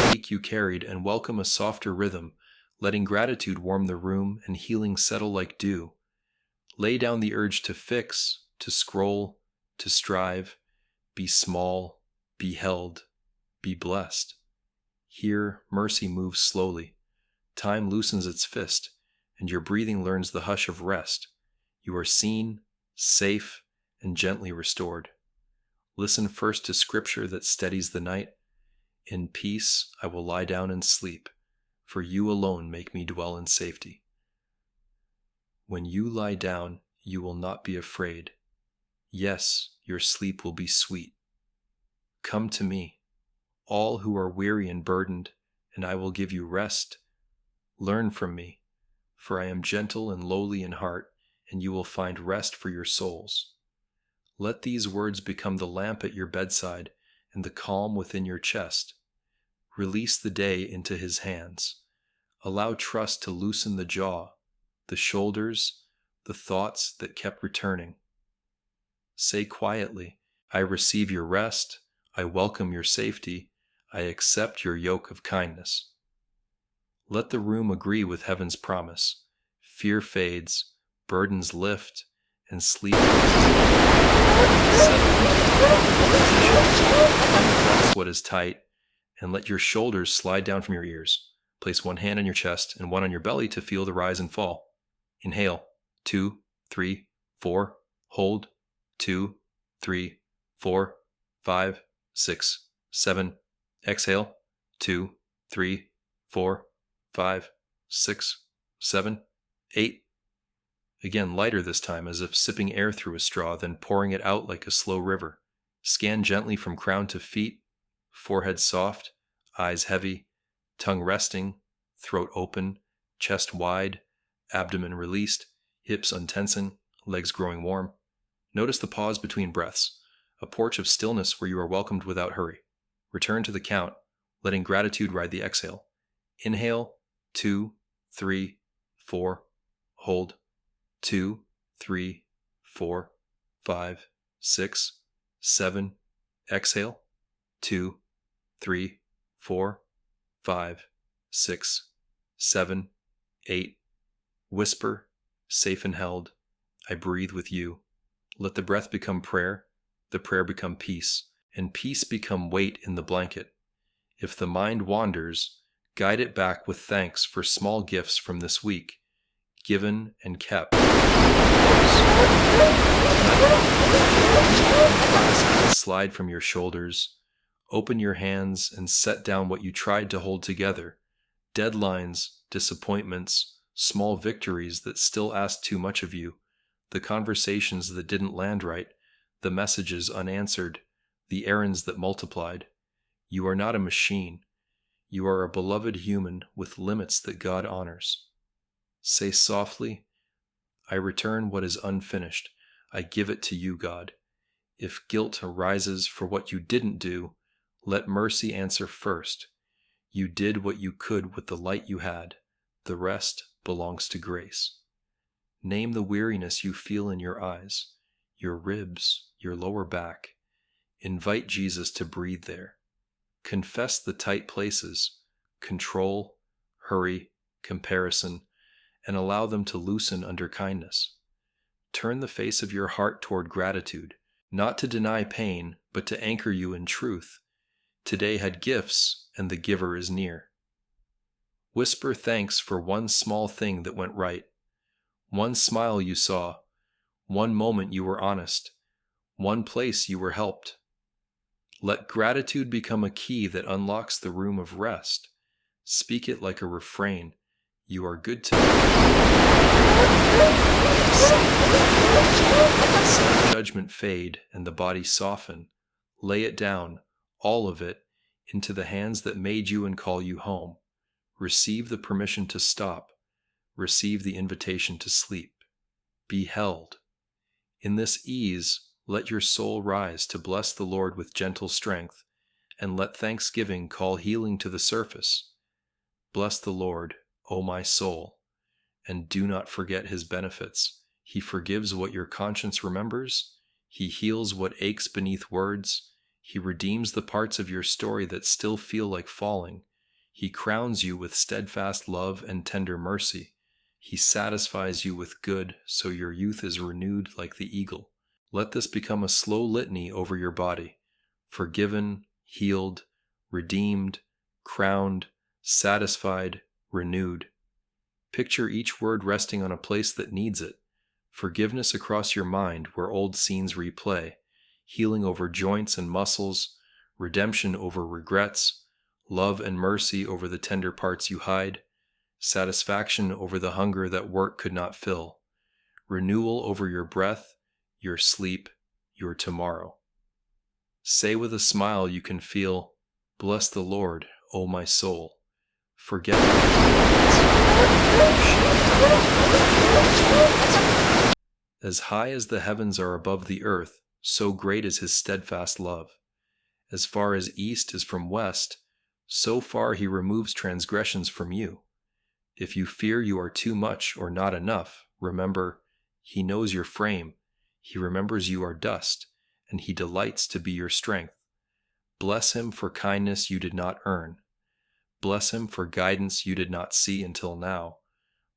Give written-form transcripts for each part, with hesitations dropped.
The week you carried and welcome a softer rhythm, letting gratitude warm the room and healing settle like dew. Lay down the urge to fix, to scroll, to strive, be small, be held, be blessed. Here, mercy moves slowly. Time loosens its fist, and your breathing learns the hush of rest. You are seen, safe, and gently restored. Listen first to scripture that steadies the night. In peace I will lie down and sleep, for you alone make me dwell in safety. When you lie down, you will not be afraid. Yes, your sleep will be sweet. Come to me, all who are weary and burdened, and I will give you rest. Learn from me, for I am gentle and lowly in heart, and you will find rest for your souls. Let these words become the lamp at your bedside and the calm within your chest. Release the day into his hands. Allow trust to loosen the jaw, the shoulders, the thoughts that kept returning. Say quietly, I receive your rest, I welcome your safety, I accept your yoke of kindness. Let the room agree with heaven's promise. Fear fades, burdens lift, and sleep unpress what is tight, and let your shoulders slide down from your ears. Place one hand on your chest and one on your belly to feel the rise and fall. Inhale, 2, 3, 4. Hold, 2, 3, 4, 5, 6, 7. Exhale, 2, 3, 4, 5, 6, 7, 8. Again, lighter this time, as if sipping air through a straw, then pouring it out like a slow river. Scan gently from crown to feet, forehead soft, eyes heavy, tongue resting, throat open, chest wide, abdomen released, hips untensing, legs growing warm. Notice the pause between breaths, a porch of stillness where you are welcomed without hurry. Return to the count, letting gratitude ride the exhale. Inhale, 2, 3, 4. Hold, 2, 3, 4, 5, 6, 7. Exhale, 2, 3, 4, 5, 6, 7, 8. Whisper, safe and held, I breathe with you. Let the breath become prayer, the prayer become peace, and peace become weight in the blanket. If the mind wanders, guide it back with thanks for small gifts from this week, given and kept. Slide from your shoulders, open your hands and set down what you tried to hold together. Deadlines, disappointments, small victories that still asked too much of you, the conversations that didn't land right, the messages unanswered, the errands that multiplied. You are not a machine. You are a beloved human with limits that God honors. Say softly, I return what is unfinished. I give it to you, God. If guilt arises for what you didn't do, let mercy answer first. You did what you could with the light you had. The rest belongs to grace. Name the weariness you feel in your eyes, your ribs, your lower back. Invite Jesus to breathe there. Confess the tight places, control, hurry, comparison, and allow them to loosen under kindness. Turn the face of your heart toward gratitude, not to deny pain, but to anchor you in truth. Today had gifts, and the giver is near. Whisper thanks for one small thing that went right, one smile you saw, one moment you were honest, one place you were helped. Let gratitude become a key that unlocks the room of rest. Speak it like a refrain. You are good to me. Self-judgment fade and the body soften. Lay it down, all of it, into the hands that made you and call you home. Receive the permission to stop. Receive the invitation to sleep. Be held. In this ease, let your soul rise to bless the Lord with gentle strength, and let thanksgiving call healing to the surface. Bless the Lord, O my soul, and do not forget his benefits. He forgives what your conscience remembers. He heals what aches beneath words. He redeems the parts of your story that still feel like falling. He crowns you with steadfast love and tender mercy. He satisfies you with good, so your youth is renewed like the eagle. Let this become a slow litany over your body. Forgiven, healed, redeemed, crowned, satisfied, renewed. Picture each word resting on a place that needs it. Forgiveness across your mind where old scenes replay. Healing over joints and muscles. Redemption over regrets. Love and mercy over the tender parts you hide. Satisfaction over the hunger that work could not fill. Renewal over your breath, your sleep, your tomorrow. Say with a smile you can feel, "Bless the Lord, O my soul." Forget as high as the heavens are above the earth, so great is his steadfast love. As far as east is from west, so far he removes transgressions from you. If you fear you are too much or not enough, remember, he knows your frame, he remembers you are dust, and he delights to be your strength. Bless him for kindness you did not earn. Bless him for guidance you did not see until now.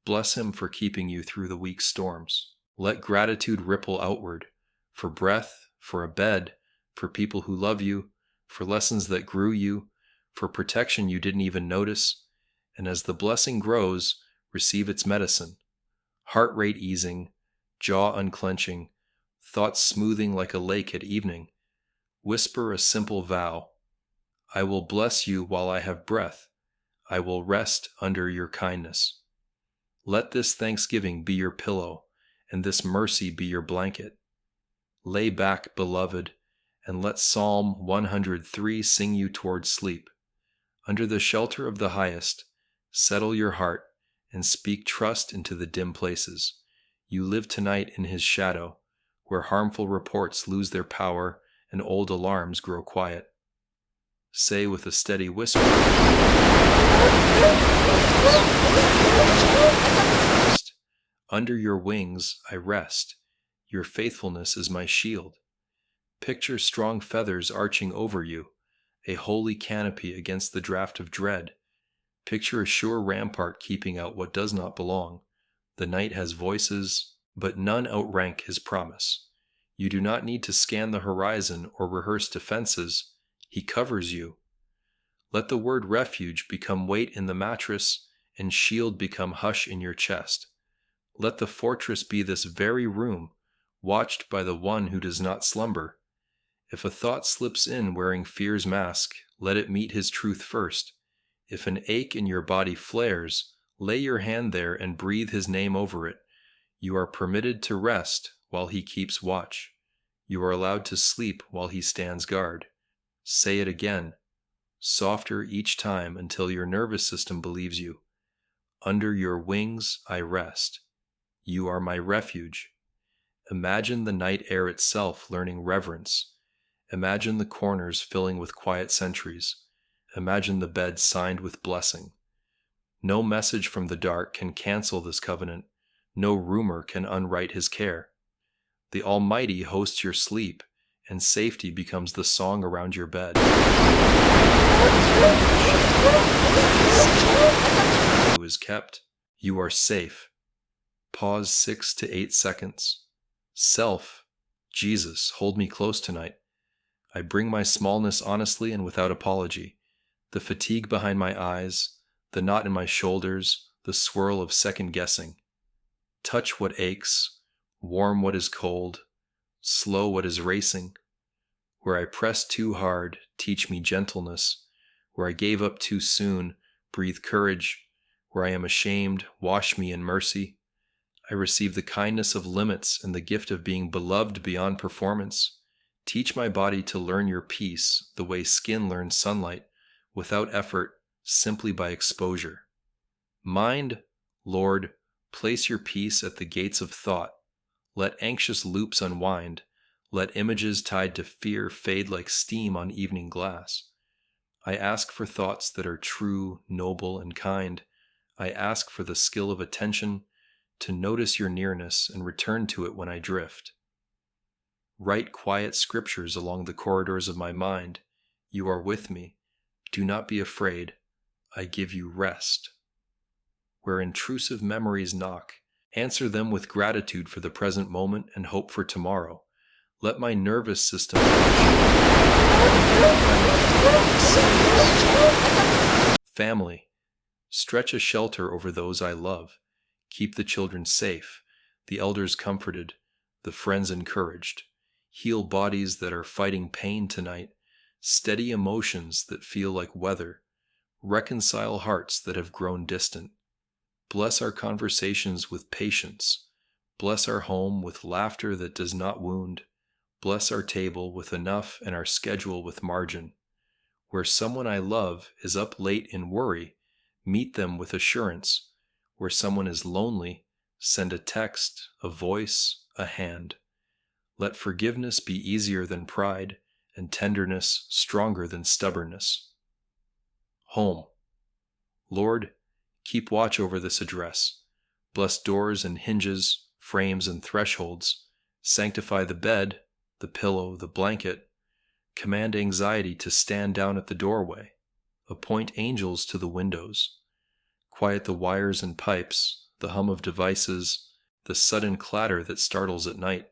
Bless him for keeping you through the week's storms. Let gratitude ripple outward, for breath, for a bed, for people who love you, for lessons that grew you, for protection you didn't even notice. And as the blessing grows, receive its medicine. Heart rate easing, jaw unclenching, thoughts smoothing like a lake at evening. Whisper a simple vow. I will bless you while I have breath. I will rest under your kindness. Let this thanksgiving be your pillow, and this mercy be your blanket. Lay back, beloved, and let Psalm 103 sing you toward sleep. Under the shelter of the highest, settle your heart and speak trust into the dim places. You live tonight in his shadow, where harmful reports lose their power and old alarms grow quiet. Say with a steady whisper, under your wings I rest. Your faithfulness is my shield. Picture strong feathers arching over you, a holy canopy against the draft of dread. Picture a sure rampart keeping out what does not belong. The night has voices, but none outrank his promise. You do not need to scan the horizon or rehearse defenses. He covers you. Let the word refuge become weight in the mattress and shield become hush in your chest. Let the fortress be this very room, watched by the one who does not slumber. If a thought slips in wearing fear's mask, let it meet his truth first. If an ache in your body flares, lay your hand there and breathe his name over it. You are permitted to rest while he keeps watch. You are allowed to sleep while he stands guard. Say it again, softer each time until your nervous system believes you. Under your wings I rest. You are my refuge. Imagine the night air itself learning reverence. Imagine the corners filling with quiet sentries. Imagine the bed signed with blessing. No message from the dark can cancel this covenant. No rumor can unwrite his care. The Almighty hosts your sleep, and safety becomes the song around your bed. Who is kept? You are safe. Pause 6 to 8 seconds. Self, Jesus, hold me close tonight. I bring my smallness honestly and without apology. The fatigue behind my eyes, the knot in my shoulders, the swirl of second guessing. Touch what aches, warm what is cold, slow what is racing. Where I press too hard, teach me gentleness. Where I gave up too soon, breathe courage. Where I am ashamed, wash me in mercy. I receive the kindness of limits and the gift of being beloved beyond performance. Teach my body to learn your peace the way skin learns sunlight, without effort, simply by exposure. Mind, Lord, place your peace at the gates of thought. Let anxious loops unwind. Let images tied to fear fade like steam on evening glass. I ask for thoughts that are true, noble, and kind. I ask for the skill of attention, to notice your nearness and return to it when I drift. Write quiet scriptures along the corridors of my mind. You are with me. Do not be afraid. I give you rest. Where intrusive memories knock, answer them with gratitude for the present moment and hope for tomorrow. Let my nervous system Family, stretch a shelter over those I love. Keep the children safe, the elders comforted, the friends encouraged. Heal bodies that are fighting pain tonight. Steady emotions that feel like weather. Reconcile hearts that have grown distant. Bless our conversations with patience. Bless our home with laughter that does not wound. Bless our table with enough and our schedule with margin. Where someone I love is up late in worry, meet them with assurance. Where someone is lonely, send a text, a voice, a hand. Let forgiveness be easier than pride, and tenderness stronger than stubbornness. Home. Lord, keep watch over this address. Bless doors and hinges, frames and thresholds. Sanctify the bed, the pillow, the blanket. Command anxiety to stand down at the doorway. Appoint angels to the windows. Quiet the wires and pipes, the hum of devices, the sudden clatter that startles at night.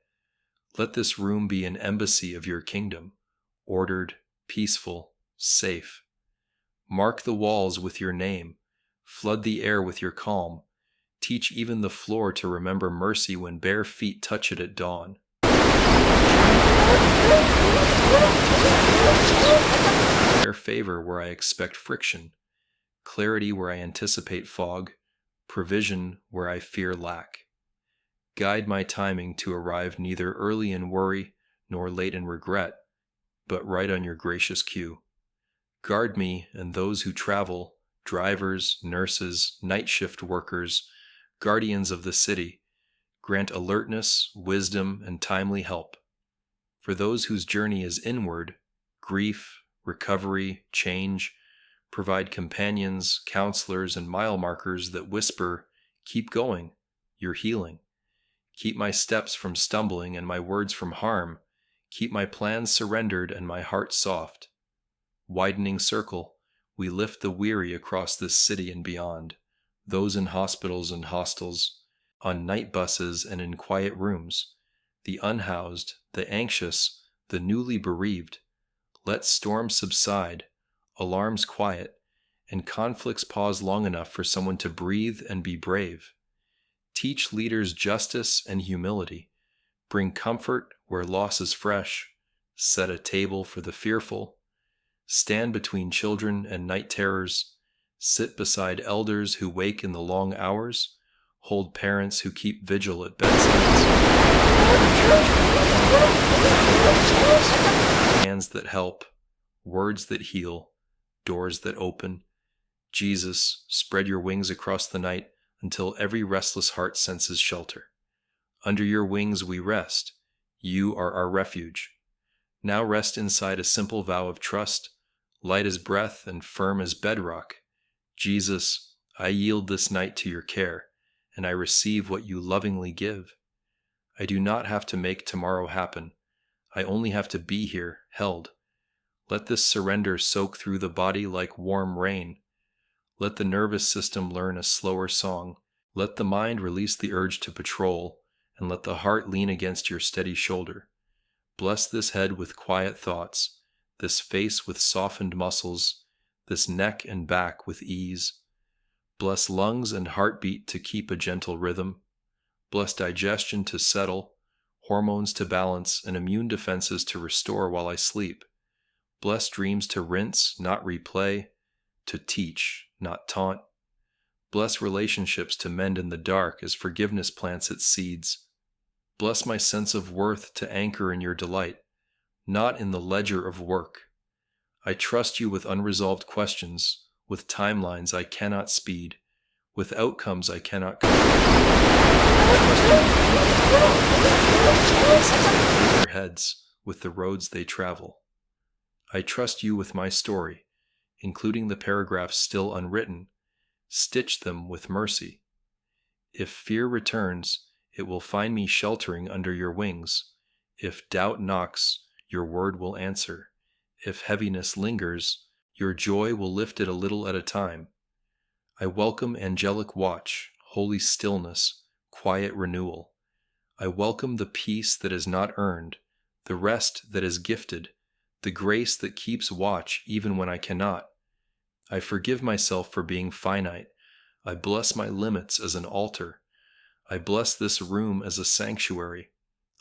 Let this room be an embassy of your kingdom, ordered, peaceful, safe. Mark the walls with your name. Flood the air with your calm. Teach even the floor to remember mercy when bare feet touch it at dawn. Bear favor where I expect friction, clarity where I anticipate fog, provision where I fear lack. Guide my timing to arrive neither early in worry nor late in regret, but right on your gracious cue. Guard me and those who travel, drivers, nurses, night shift workers, guardians of the city. Grant alertness, wisdom, and timely help. For those whose journey is inward, grief, recovery, change, provide companions, counselors, and mile markers that whisper, "Keep going, you're healing." Keep my steps from stumbling and my words from harm. Keep my plans surrendered and my heart soft. Widening circle, we lift the weary across this city and beyond, those in hospitals and hostels, on night buses and in quiet rooms, the unhoused, the anxious, the newly bereaved. Let storms subside, alarms quiet, and conflicts pause long enough for someone to breathe and be brave. Teach leaders justice and humility. Bring comfort where loss is fresh. Set a table for the fearful. Stand between children and night terrors. Sit beside elders who wake in the long hours. Hold parents who keep vigil at bedsides. Hands that help, words that heal, doors that open. Jesus, spread your wings across the night until every restless heart senses shelter. Under your wings we rest. You are our refuge. Now rest inside a simple vow of trust, light as breath and firm as bedrock. Jesus, I yield this night to your care, and I receive what you lovingly give. I do not have to make tomorrow happen. I only have to be here, held. Let this surrender soak through the body like warm rain. Let the nervous system learn a slower song. Let the mind release the urge to patrol, and let the heart lean against your steady shoulder. Bless this head with quiet thoughts, this face with softened muscles, this neck and back with ease. Bless lungs and heartbeat to keep a gentle rhythm. Bless digestion to settle, hormones to balance, and immune defenses to restore while I sleep. Bless dreams to rinse, not replay, to teach, not taunt. Bless relationships to mend in the dark as forgiveness plants its seeds. Bless my sense of worth to anchor in your delight, not in the ledger of work. I trust you with unresolved questions, with timelines I cannot speed, with outcomes I cannot control. Their heads with the roads they travel. I trust you with my story, including the paragraphs still unwritten. Stitch them with mercy. If fear returns, it will find me sheltering under your wings. If doubt knocks, your word will answer. If heaviness lingers, your joy will lift it a little at a time. I welcome angelic watch, holy stillness, quiet renewal. I welcome the peace that is not earned, the rest that is gifted, the grace that keeps watch even when I cannot. I forgive myself for being finite. I bless my limits as an altar. I bless this room as a sanctuary.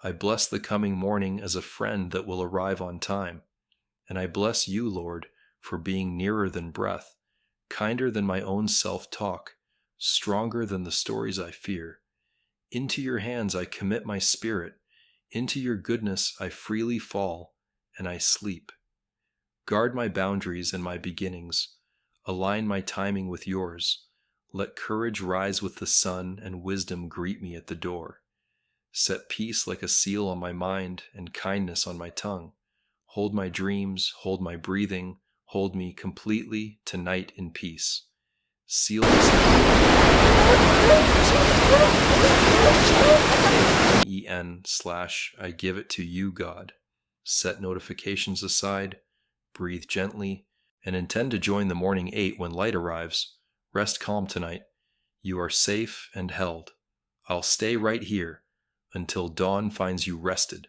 I bless the coming morning as a friend that will arrive on time. And I bless you, Lord, for being nearer than breath, kinder than my own self-talk, stronger than the stories I fear. Into your hands I commit my spirit. Into your goodness I freely fall, and I sleep. Guard my boundaries and my beginnings. Align my timing with yours. Let courage rise with the sun and wisdom greet me at the door. Set peace like a seal on my mind and kindness on my tongue. Hold my dreams, hold my breathing, hold me completely tonight in peace. Seal this EN/I give it to you, God. Set notifications aside, breathe gently, and intend to join the morning 8 when light arrives. Rest calm tonight. You are safe and held. I'll stay right here until dawn finds you rested.